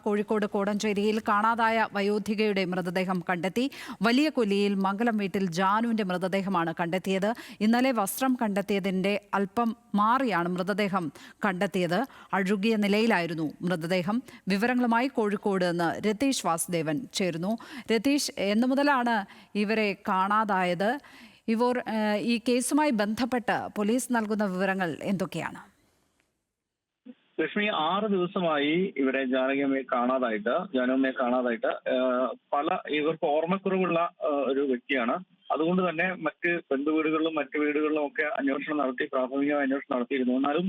കോഴിക്കോട് കോടഞ്ചേരിയിൽ കാണാതായ വയോധികയുടെ മൃതദേഹം കണ്ടെത്തി. വലിയ കൊല്ലിയിൽ മംഗലം വീട്ടിൽ ജാനുവിന്റെ മൃതദേഹമാണ് കണ്ടെത്തിയത്. ഇന്നലെ വസ്ത്രം കണ്ടെത്തിയതിന്റെ അല്പം മാറിയാണ് മൃതദേഹം കണ്ടെത്തിയത്. അഴുകിയ നിലയിലായിരുന്നു മൃതദേഹം. വിവരങ്ങളുമായി കോഴിക്കോട് നിന്ന് രതീഷ് വാസുദേവൻ ചേരുന്നു. രതീഷ്, എന്നു മുതലാണ് ഇവരെ കാണാതായത്? ഈ കേസുമായി ബന്ധപ്പെട്ട് പോലീസ് നൽകുന്ന വിവരങ്ങൾ എന്തൊക്കെയാണ്? ലക്ഷ്മി, 6 ദിവസമായി ഇവരെ ജാനകിയമ്മയെ കാണാതായിട്ട് ഇവർക്ക് ഓർമ്മക്കുറവുള്ള ഒരു വ്യക്തിയാണ്. അതുകൊണ്ട് തന്നെ മറ്റ് ബന്ധുവീടുകളിലും മറ്റു വീടുകളിലും ഒക്കെ പ്രാഥമിക അന്വേഷണം നടത്തിയിരുന്നു. എന്നാലും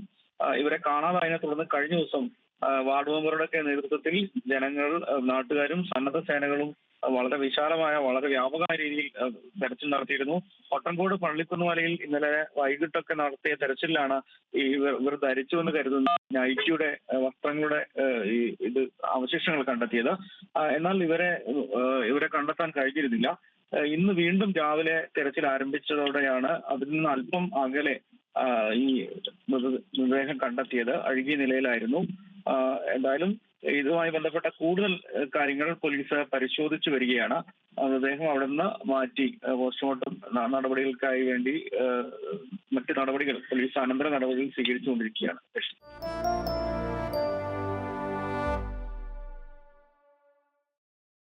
ഇവരെ കാണാതായതിനെ തുടർന്ന് കഴിഞ്ഞ ദിവസം വാർഡ് മെമ്പറുടെ നേതൃത്വത്തിൽ ജനങ്ങൾ, നാട്ടുകാരും സന്നദ്ധ സേനകളും വളരെ വിശാലമായ, വളരെ വ്യാപകമായ രീതിയിൽ തെരച്ചിൽ നടത്തിയിരുന്നു. കൊട്ടൻകോട് പള്ളിക്കുന്നുമലയിൽ ഇന്നലെ വൈകിട്ടൊക്കെ നടത്തിയ തെരച്ചിലാണ് ഇവർ ധരിച്ചുവെന്ന് കരുതുന്ന നൈറ്റിയുടെ വസ്ത്രങ്ങളുടെ അവശിഷ്ടങ്ങൾ കണ്ടെത്തിയത്. എന്നാൽ ഇവരെ കണ്ടെത്താൻ കഴിഞ്ഞിരുന്നില്ല. ഇന്ന് വീണ്ടും രാവിലെ തെരച്ചിൽ ആരംഭിച്ചതോടെയാണ് അതിൽ നിന്ന് അല്പം അകലെ ഈ മൃതദേഹം കണ്ടെത്തിയത്. അഴുകിയ നിലയിലായിരുന്നു. എന്തായാലും ഇതുമായി ബന്ധപ്പെട്ട കൂടുതൽ കാര്യങ്ങൾ പോലീസ് പരിശോധിച്ചു വരികയാണ്. മൃതദേഹം അവിടെ നിന്ന് മാറ്റി പോസ്റ്റ്മോർട്ടം നടപടികൾക്കായി വേണ്ടി മറ്റ് നടപടികൾ പോലീസ് അനന്തര നടപടികൾ സ്വീകരിച്ചുകൊണ്ടിരിക്കുകയാണ്.